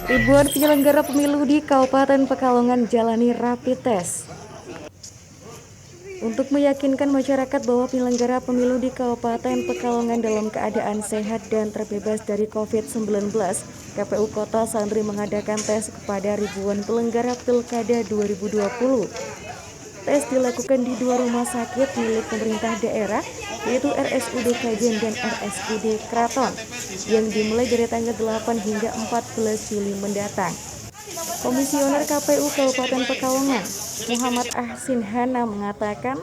Ribuan penyelenggara pemilu di Kabupaten Pekalongan jalani rapid test. Untuk meyakinkan masyarakat bahwa penyelenggara pemilu di Kabupaten Pekalongan dalam keadaan sehat dan terbebas dari COVID-19, KPU Kota Santri mengadakan tes kepada ribuan penyelenggara Pilkada 2020. Tes dilakukan di dua rumah sakit milik pemerintah daerah, yaitu RSUD Kajen dan RSUD Kraton, yang dimulai dari tanggal 8 hingga 14 Juli mendatang. Komisioner KPU Kabupaten Pekalongan, Muhammad Ahsin Hana mengatakan,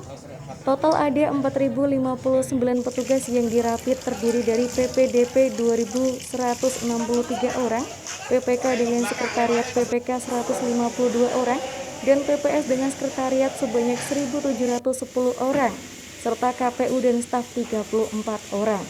total ada 4.059 petugas yang dirapid terdiri dari PPDP 2.163 orang, PPK dengan sekretariat PPK 152 orang, dan PPS dengan sekretariat sebanyak 1.710 orang, serta KPU dan staf 34 orang.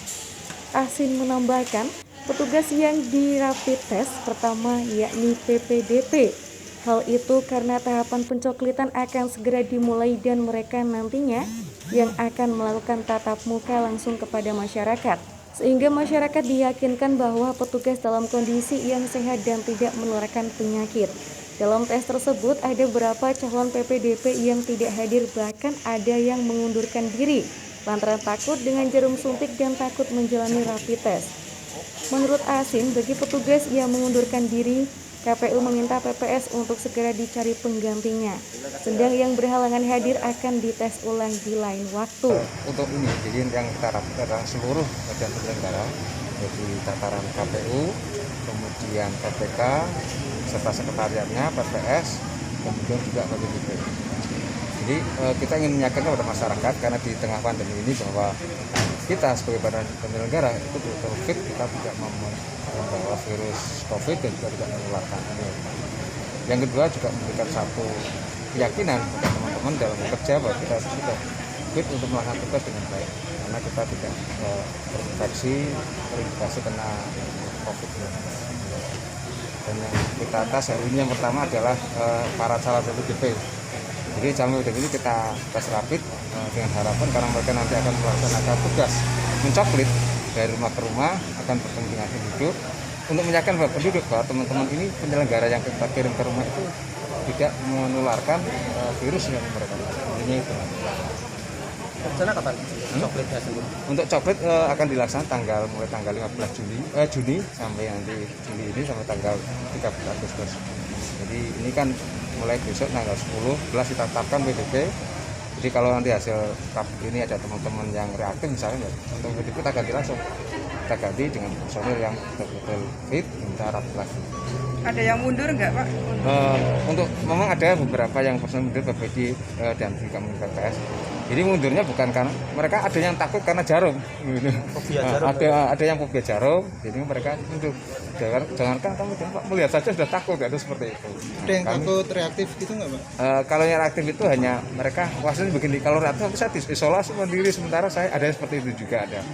Ahsin menambahkan, petugas yang di rapid test pertama yakni PPDP. Hal itu karena tahapan pencoklitan akan segera dimulai dan mereka nantinya yang akan melakukan tatap muka langsung kepada masyarakat. Sehingga masyarakat diyakinkan bahwa petugas dalam kondisi yang sehat dan tidak menularkan penyakit. Dalam tes tersebut ada beberapa calon PPDP yang tidak hadir, bahkan ada yang mengundurkan diri lantaran takut dengan jarum suntik dan takut menjalani rapid test. Menurut Ahsin, bagi petugas yang mengundurkan diri, KPU meminta PPS untuk segera dicari penggantinya. Sedang yang berhalangan hadir akan dites ulang di lain waktu. Untuk ini, jadi yang kita rapid adalah seluruh badan penyelenggara, jadi tataran KPU, kemudian KPK, serta sekretariatnya, PPS, kemudian juga PPDP. Jadi kita ingin meyakinkan kepada masyarakat karena di tengah pandemi ini bahwa kita sebagai badan penyelenggara itu betul fit, kita tidak membawa virus COVID dan juga tidak menularkan. Yang kedua juga memberikan satu keyakinan kepada teman-teman dalam bekerja bahwa kita sudah fit untuk melakukan tugas dengan baik karena kita tidak terindikasi kena COVID. Dan yang kita tes hari ini yang pertama adalah para calon PPDP. Jadi calon PPDP ini kita tes rapid dengan harapan karena mereka nanti akan melaksanakan tugas mencoklit dari rumah ke rumah, akan bertemu dengan penduduk untuk meyakinkan bahwa penduduk bahwa teman-teman ini penyelenggara yang kita kirim ke rumah itu tidak menularkan virus yang mereka. Ini itu. Rencana kapan coklitnya sendiri? Untuk coklit akan dilaksanakan mulai tanggal 15 Juni sampai nanti Juli ini sampai tanggal 13 Agustus. Jadi ini kan mulai besok tanggal 10 kita tetapkan PDP. Jadi kalau nanti hasil rapid ini ada teman-teman yang reaktif misalnya, untuk PDP kita ganti langsung. Kita ganti dengan personil yang betul-betul fit, kita rapid lagi. Ada yang mundur nggak, Pak? Untuk memang ada beberapa yang personil mundur PPD dan juga PPS. Jadi mundurnya bukan karena mereka ada yang takut karena jarum. Ada yang fobia jarum, jadi mereka mundur. Jangankan kamu melihat saja sudah takut, itu seperti itu. Ada yang takut reaktif gitu nggak, Pak? Kalau yang reaktif itu hanya mereka wasnya begini. Kalau reaktif bisa diisolasi mandiri, sementara saya ada yang seperti itu juga ada.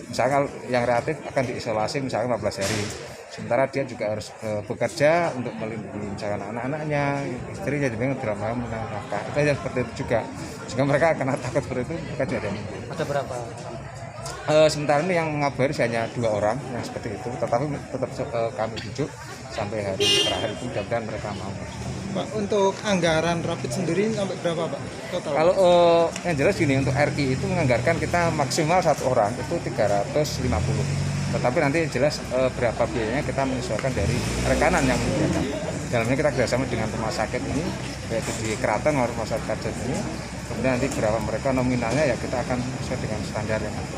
Misalnya yang reaktif akan diisolasi misalnya 15 hari. Sementara dia juga harus bekerja untuk melindungi misalkan anak-anaknya, istrinya juga drama menafkah. Itu yang seperti itu juga. Sehingga mereka karena takut seperti itu, mereka tidak ada yang mundur. Ada berapa? Sementara ini yang mengabari hanya 2 orang yang seperti itu, tetapi tetap kami bujuk sampai hari terakhir itu mudah-mudahan mereka mau. Pak, untuk anggaran rapid sendiri sampai berapa, Pak? Total? Kalau yang jelas gini, untuk RI itu menganggarkan kita maksimal 1 orang itu 350. Tetapi nanti jelas berapa biayanya kita menyesuaikan dari rekanan yang menyediakan. Dalamnya kita kerjasama dengan rumah sakit ini, yaitu di Kraton maupun rumah sakit Kajen ini. Kemudian nanti berapa mereka nominalnya ya kita akan sesuai dengan standar yang ada.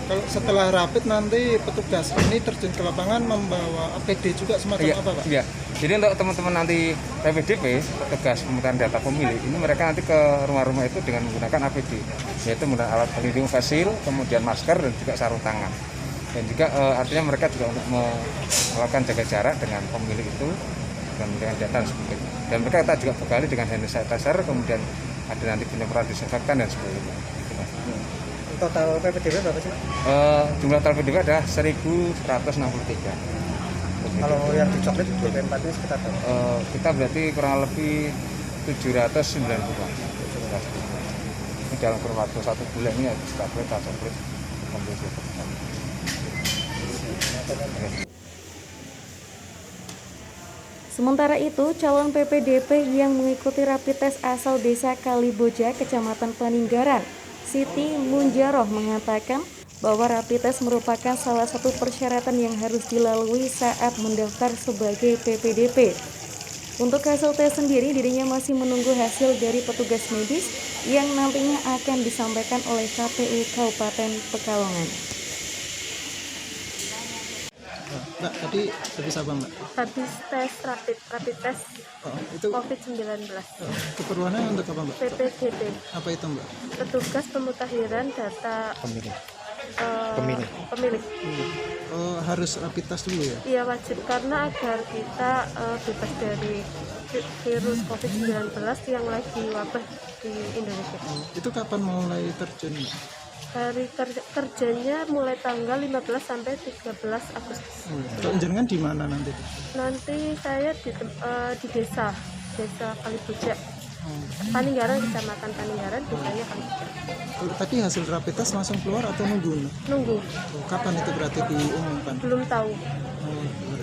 Kalau setelah rapid nanti petugas ini terjun ke lapangan membawa APD juga semacam apa, Pak? Iya. Jadi untuk teman-teman nanti PPDP, petugas pemutaran data pemilih, ini mereka nanti ke rumah-rumah itu dengan menggunakan APD, yaitu menggunakan alat pelindung fasil, kemudian masker dan juga sarung tangan. Dan juga artinya mereka juga untuk melakukan jaga jarak dengan pemilih itu dan dengan data dan sebagainya. Dan mereka kita juga bekali dengan hand sanitizer, kemudian ada nanti penyemprotan disinfektan dan sebagainya. Total PPDP berapa sih? Jumlah total PPDP adalah 1.163. Kalau yang dicoklit DP4-nya sekitar berapa? Kita berarti kurang lebih 790. Ini dalam kurun waktu 1 bulan ini harus coklit kompleks. Sementara itu, calon PPDP yang mengikuti rapid test asal desa Kaliboja, Kecamatan Paninggaran, Siti Munjaroh mengatakan bahwa rapid test merupakan salah satu persyaratan yang harus dilalui saat mendaftar sebagai PPDP. Untuk hasil tes sendiri, dirinya masih menunggu hasil dari petugas medis yang nantinya akan disampaikan oleh KPU Kabupaten Pekalongan. Mbak, tadi habis apa Mbak? Habis tes rapid test Oh, itu COVID-19 keperluannya untuk apa Mbak? PPDP, Apa itu Mbak? petugas pemutahiran data pemilih. Oh, harus rapid test dulu ya? Iya wajib, karena agar kita bebas dari virus COVID-19 yang lagi wabah di Indonesia. Itu kapan mulai terjun Mbak? Hari kerjanya mulai tanggal 15 sampai 13 Agustus. Kalau jenengan di mana nanti? Nanti saya di desa Kaliboja, Paninggaran, Kecamatan Paninggaran, desanya Kaliboja. Kalau tadi hasil rapid test langsung keluar atau nunggu? Nunggu, Oh, kapan itu berarti diumumkan? belum tahu. Oh,